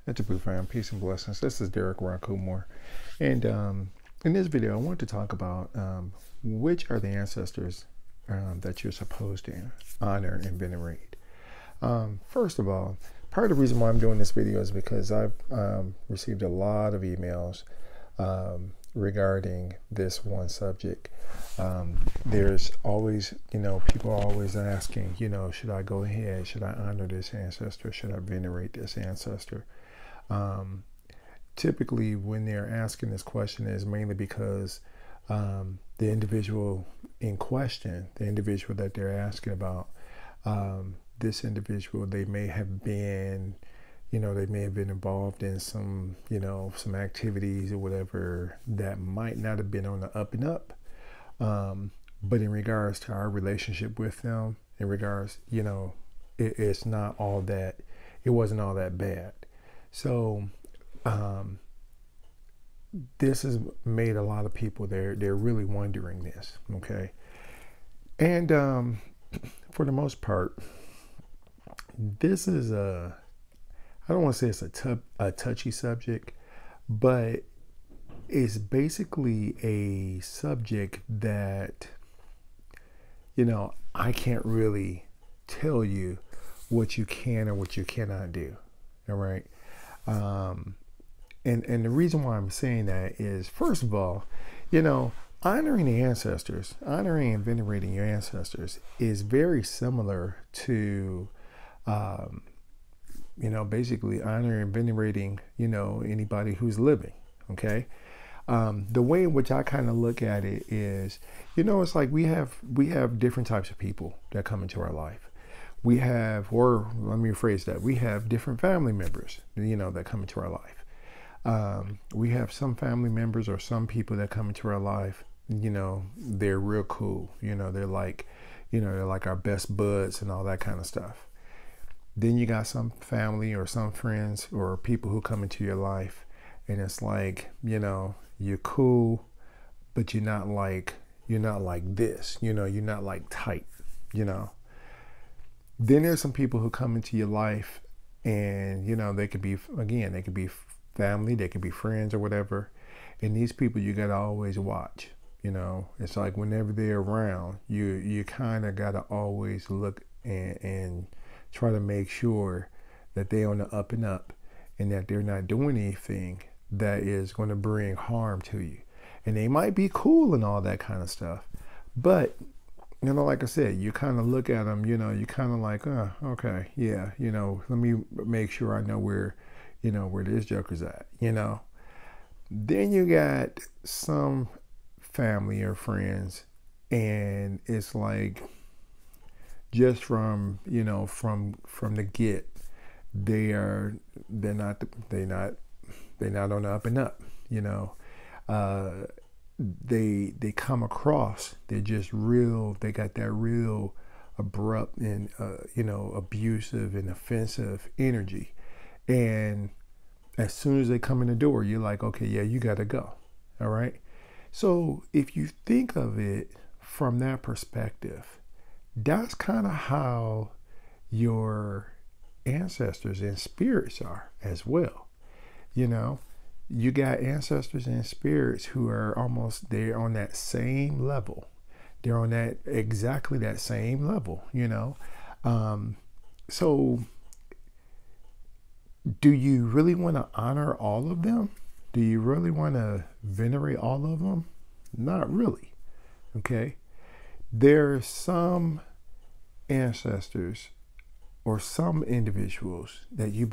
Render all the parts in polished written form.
Hetepu fam, peace and blessings. This is Derric RauKhu more. And in this video, I want to talk about which are the ancestors that you're supposed to honor and venerate. First of all, part of the reason why I'm doing this video is because I've received a lot of emails regarding this one subject. There's always, people are always asking, should I go ahead? Should I honor this ancestor? Should I venerate this ancestor? Typically when they're asking this question is mainly because the individual in question, the individual that they're asking about, this individual, they may have been, they may have been involved in some, some activities or whatever that might not have been on the up and up. But in regards to our relationship with them, in regards, it's not all that, it wasn't all that bad. So this has made a lot of people, they're really wondering this, okay? And for the most part, this is I don't want to say it's a touchy subject, but it's basically a subject that, I can't really tell you what you can or what you cannot do, all right? And the reason why I'm saying that is, first of all, honoring the ancestors, honoring and venerating your ancestors is very similar to, basically honoring and venerating, anybody who's living, okay? The way in which I kind of look at it is, it's like we have different types of people that come into our life. We have, or let me rephrase that, we have different family members, that come into our life. We have some family members or some people that come into our life, they're real cool. They're like, they're like our best buds and all that kind of stuff. Then you got some family or some friends or people who come into your life and it's like, you're cool, but you're not like this, you're not like tight, Then there's some people who come into your life and, they could be, again, they could be family, they could be friends or whatever. And these people you got to always watch, It's like whenever they're around, you kind of got to always look and try to make sure that they're on the up and up and that they're not doing anything that is going to bring harm to you. And they might be cool and all that kind of stuff. But, like I said, you kind of look at them, you kind of like, oh, okay, yeah, let me make sure I know where this joker's at, Then you got some family or friends and it's like, just from, from the get, they're not on the up and up, they come across, they're just real, they got that real abrupt and, abusive and offensive energy. And as soon as they come in the door, you're like, okay, yeah, you got to go. All right. So if you think of it from that perspective, that's kind of how your ancestors and spirits are as well. You got ancestors and spirits who are almost, they're on that same level. They're on that exactly that same level, So do you really want to honor all of them? Do you really want to venerate all of them? Not really. Okay. There's some ancestors or some individuals that you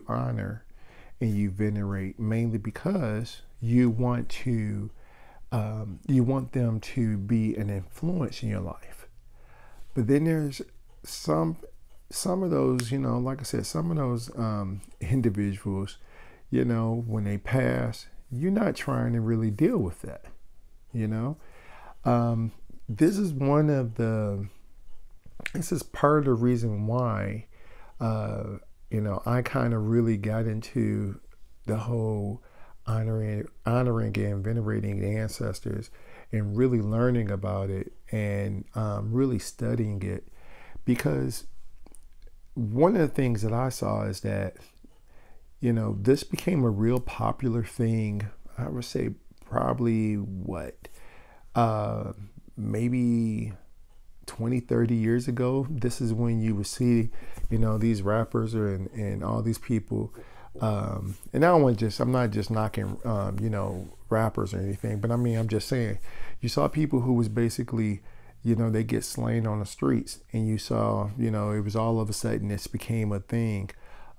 honor and you venerate mainly because you want them to be an influence in your life. But then there's some of those, like I said, some of those individuals, when they pass, you're not trying to really deal with that, This is part of the reason why, I kind of really got into the whole honoring and venerating the ancestors and really learning about it and really studying it, because one of the things that I saw is that, this became a real popular thing. I would say probably maybe 20, 30 years ago. This is when you would see, these rappers and all these people. And I'm not just knocking, rappers or anything, but I mean, I'm just saying, you saw people who was basically, they get slain on the streets, and you saw, it was all of a sudden this became a thing.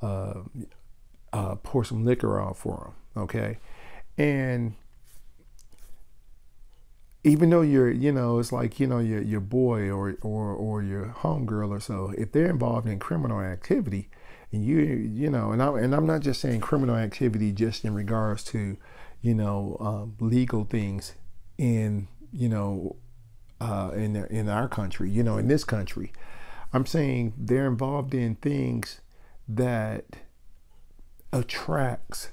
Pour some liquor out for them, okay? And even though you're, it's like, your boy or your homegirl or so, if they're involved in criminal activity, and and I'm not just saying criminal activity just in regards to, legal things in, in our country, in this country. I'm saying they're involved in things that attracts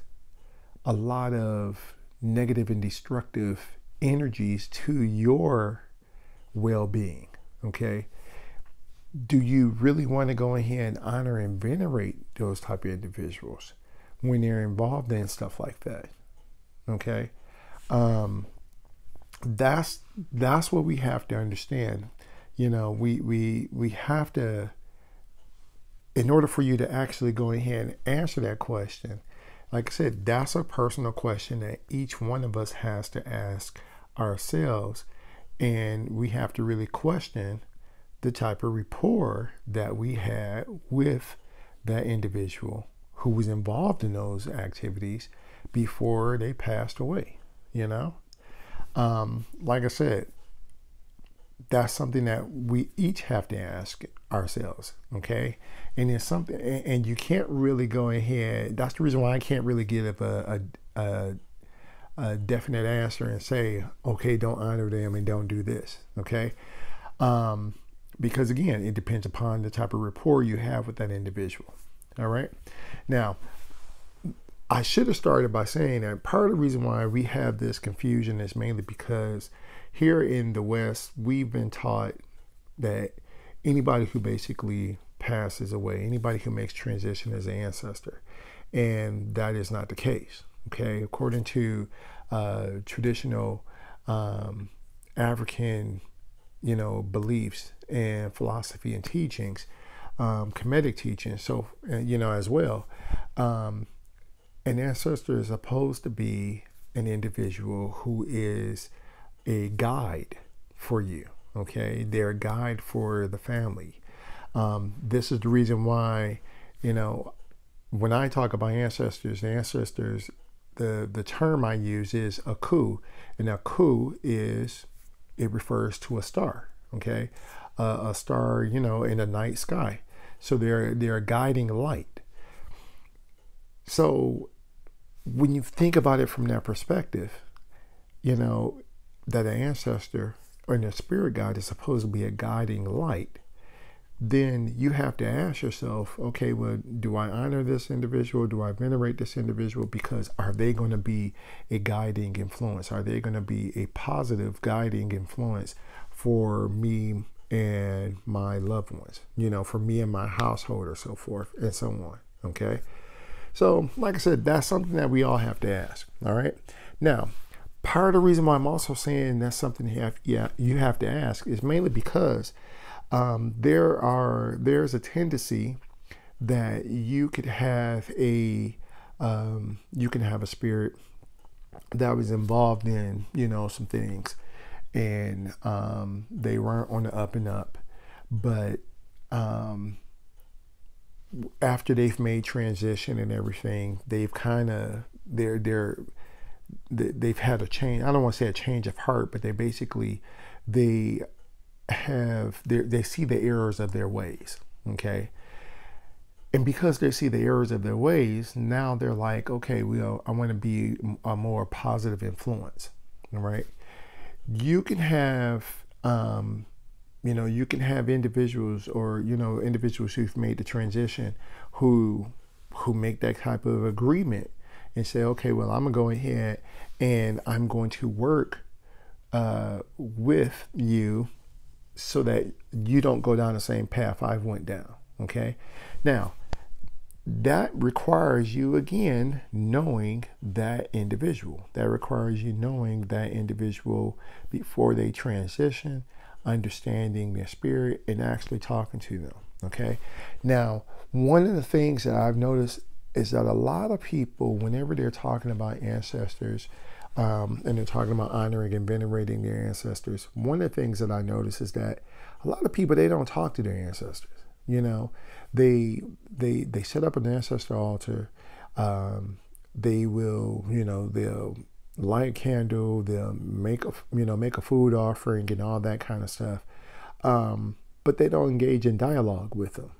a lot of negative and destructive energies to your well-being, okay? Do you really want to go ahead and honor and venerate those type of individuals when they're involved in stuff like that? Okay, that's what we have to understand. We have to, in order for you to actually go ahead and answer that question, like I said, that's a personal question that each one of us has to ask ourselves, and we have to really question the type of rapport that we had with that individual who was involved in those activities before they passed away. Like I said, that's something that we each have to ask ourselves, okay? And it's something, and you can't really go ahead. That's the reason why I can't really give a definite answer and say, okay, don't honor them and don't do this, okay? Because again, it depends upon the type of rapport you have with that individual. All right. Now, I should have started by saying that part of the reason why we have this confusion is mainly because here in the West, we've been taught that anybody who basically passes away, anybody who makes transition is an ancestor. And that is not the case. Okay. According to traditional African, beliefs and philosophy and teachings, Kemetic teachings, so, as well, an ancestor is supposed to be an individual who is a guide for you, okay? They're a guide for the family. This is the reason why, when I talk about ancestors, the term I use is RauKhu, and RauKhu it refers to a star, okay? A star, in the night sky. So they're a guiding light. So when you think about it from that perspective, that an ancestor or a spirit guide is supposed to be a guiding light, then you have to ask yourself, okay, well, do I honor this individual? Do I venerate this individual? Because are they going to be a guiding influence? Are they going to be a positive guiding influence for me and my loved ones, for me and my household, or so forth and so on, okay? So, like I said, that's something that we all have to ask, all right? Now, part of the reason why I'm also saying that's something you have to ask is mainly because there's a tendency that you could have a spirit that was involved in, some things, and they weren't on the up and up, but after they've made transition and everything, they've kind of they've had a change. I don't want to say a change of heart, but they basically they see the errors of their ways, okay? And because they see the errors of their ways, now they're like, okay, I want to be a more positive influence, all right? You can have, individuals or, individuals who've made the transition who make that type of agreement and say, okay, well, I'm going to go ahead and I'm going to work with you so that you don't go down the same path I went down, okay? Now, that requires you, again, knowing that individual. That requires you knowing that individual before they transition, understanding their spirit, and actually talking to them. Okay. Now, one of the things that I've noticed is that a lot of people, whenever they're talking about ancestors, and they're talking about honoring and venerating their ancestors, one of the things that I notice is that a lot of people, they don't talk to their ancestors. You know, they set up an ancestor altar. They will, they'll light a candle. They'll make a food offering and all that kind of stuff. But they don't engage in dialogue with them.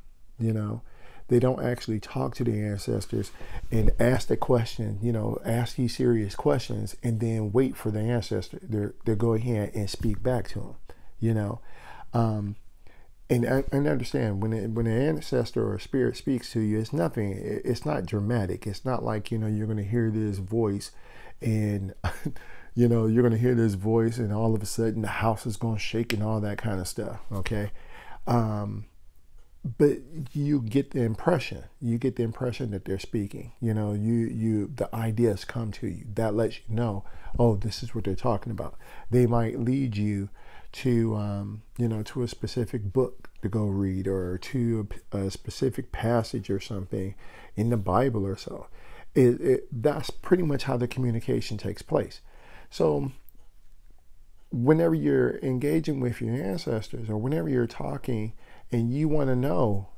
They don't actually talk to the ancestors and ask the question, ask these serious questions, and then wait for the ancestor to go ahead and speak back to them. And understand, when an ancestor or a spirit speaks to you, it's nothing. It's not dramatic. It's not like, you're going to hear this voice and, you're going to hear this voice and all of a sudden the house is going to shake and all that kind of stuff. Okay. But you get the impression. You get the impression that they're speaking. The ideas come to you. That lets you know, oh, this is what they're talking about. They might lead you to to a specific book to go read, or to a specific passage or something in the Bible or so. That's pretty much how the communication takes place. So whenever you're engaging with your ancestors, or whenever you're talking and you want to know,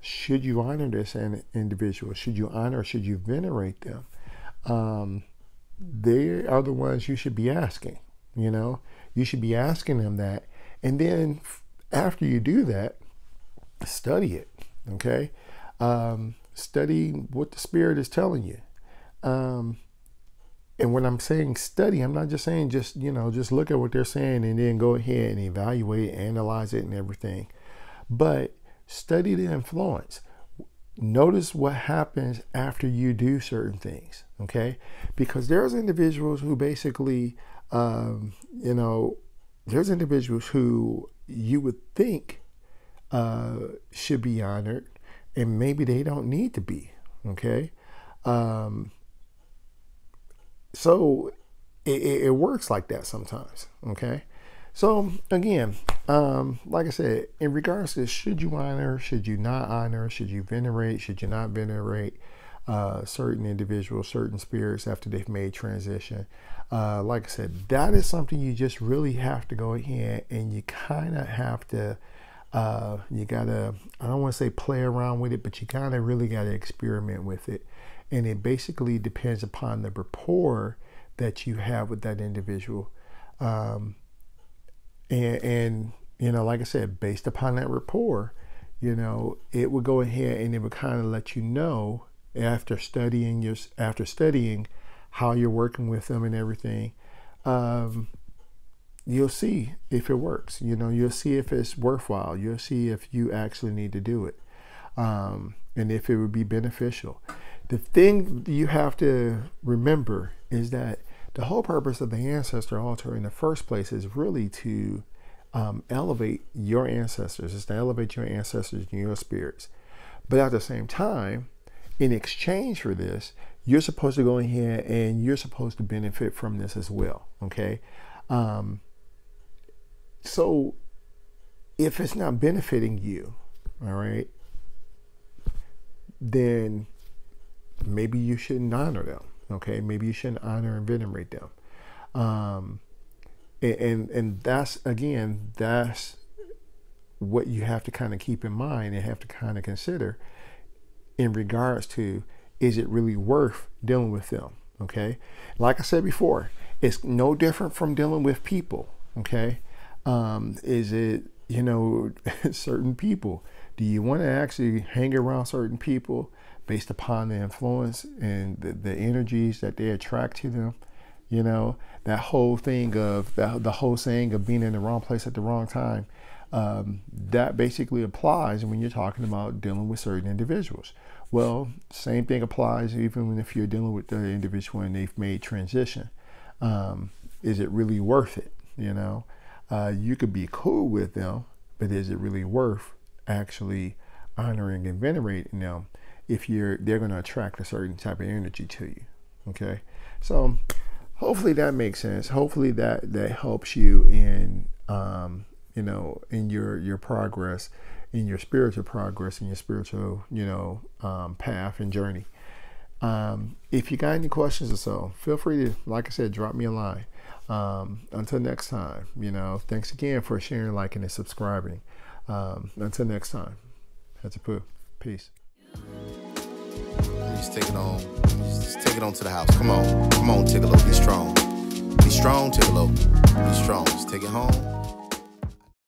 should you honor this individual? Should you honor or should you venerate them? They are the ones you should be asking. You should be asking them that. And then after you do that, study it. Okay. Study what the spirit is telling you. And when I'm saying study, I'm not just saying just look at what they're saying and then go ahead and evaluate, analyze it and everything. But study the influence. Notice what happens after you do certain things. Okay. Because there's individuals who basically, there's individuals who you would think should be honored, and maybe they don't need to be. Okay. So it works like that sometimes. Okay. So again, like I said, in regards to should you honor, should you not honor, should you venerate, should you not venerate certain individuals, certain spirits after they've made transition. Like I said, that is something you just really have to go ahead and you kind of have to, you gotta, I don't want to say play around with it, but you kind of really got to experiment with it. And it basically depends upon the rapport that you have with that individual. And like I said, based upon that rapport, it would go ahead and it would kind of let you know after studying how you're working with them and everything. You'll see if it works. You'll see if it's worthwhile. You'll see if you actually need to do it, and if it would be beneficial. The thing you have to remember is that the whole purpose of the ancestor altar in the first place is really to elevate your ancestors. It's to elevate your ancestors and your spirits. But at the same time, in exchange for this, you're supposed to go ahead and you're supposed to benefit from this as well. Okay. So if it's not benefiting you, all right, then maybe you shouldn't honor them. Okay. Maybe you shouldn't honor and venerate them. And that's, again, that's what you have to kind of keep in mind and have to kind of consider in regards to, is it really worth dealing with them? Okay. Like I said before, it's no different from dealing with people. Okay. Is it, certain people? Do you want to actually hang around certain people based upon the influence and the energies that they attract to them? That whole thing of the whole saying of being in the wrong place at the wrong time. That basically applies when you're talking about dealing with certain individuals. Well, same thing applies even if you're dealing with the individual and they've made transition. Is it really worth it? You could be cool with them, but is it really worth actually honoring and venerating them, they're going to attract a certain type of energy to you. Okay, so hopefully that makes sense. Hopefully that helps you in in your progress, in your spiritual progress, in your spiritual path and journey. If you got any questions or so, feel free to, like I said, drop me a line. Until next time, thanks again for sharing, liking, and subscribing. Until next time, Hetepu. Peace. Just take it on. Just take it on to the house. Come on, Tigolo. Be strong. Be strong, Tigolo. Be strong. Just take it home.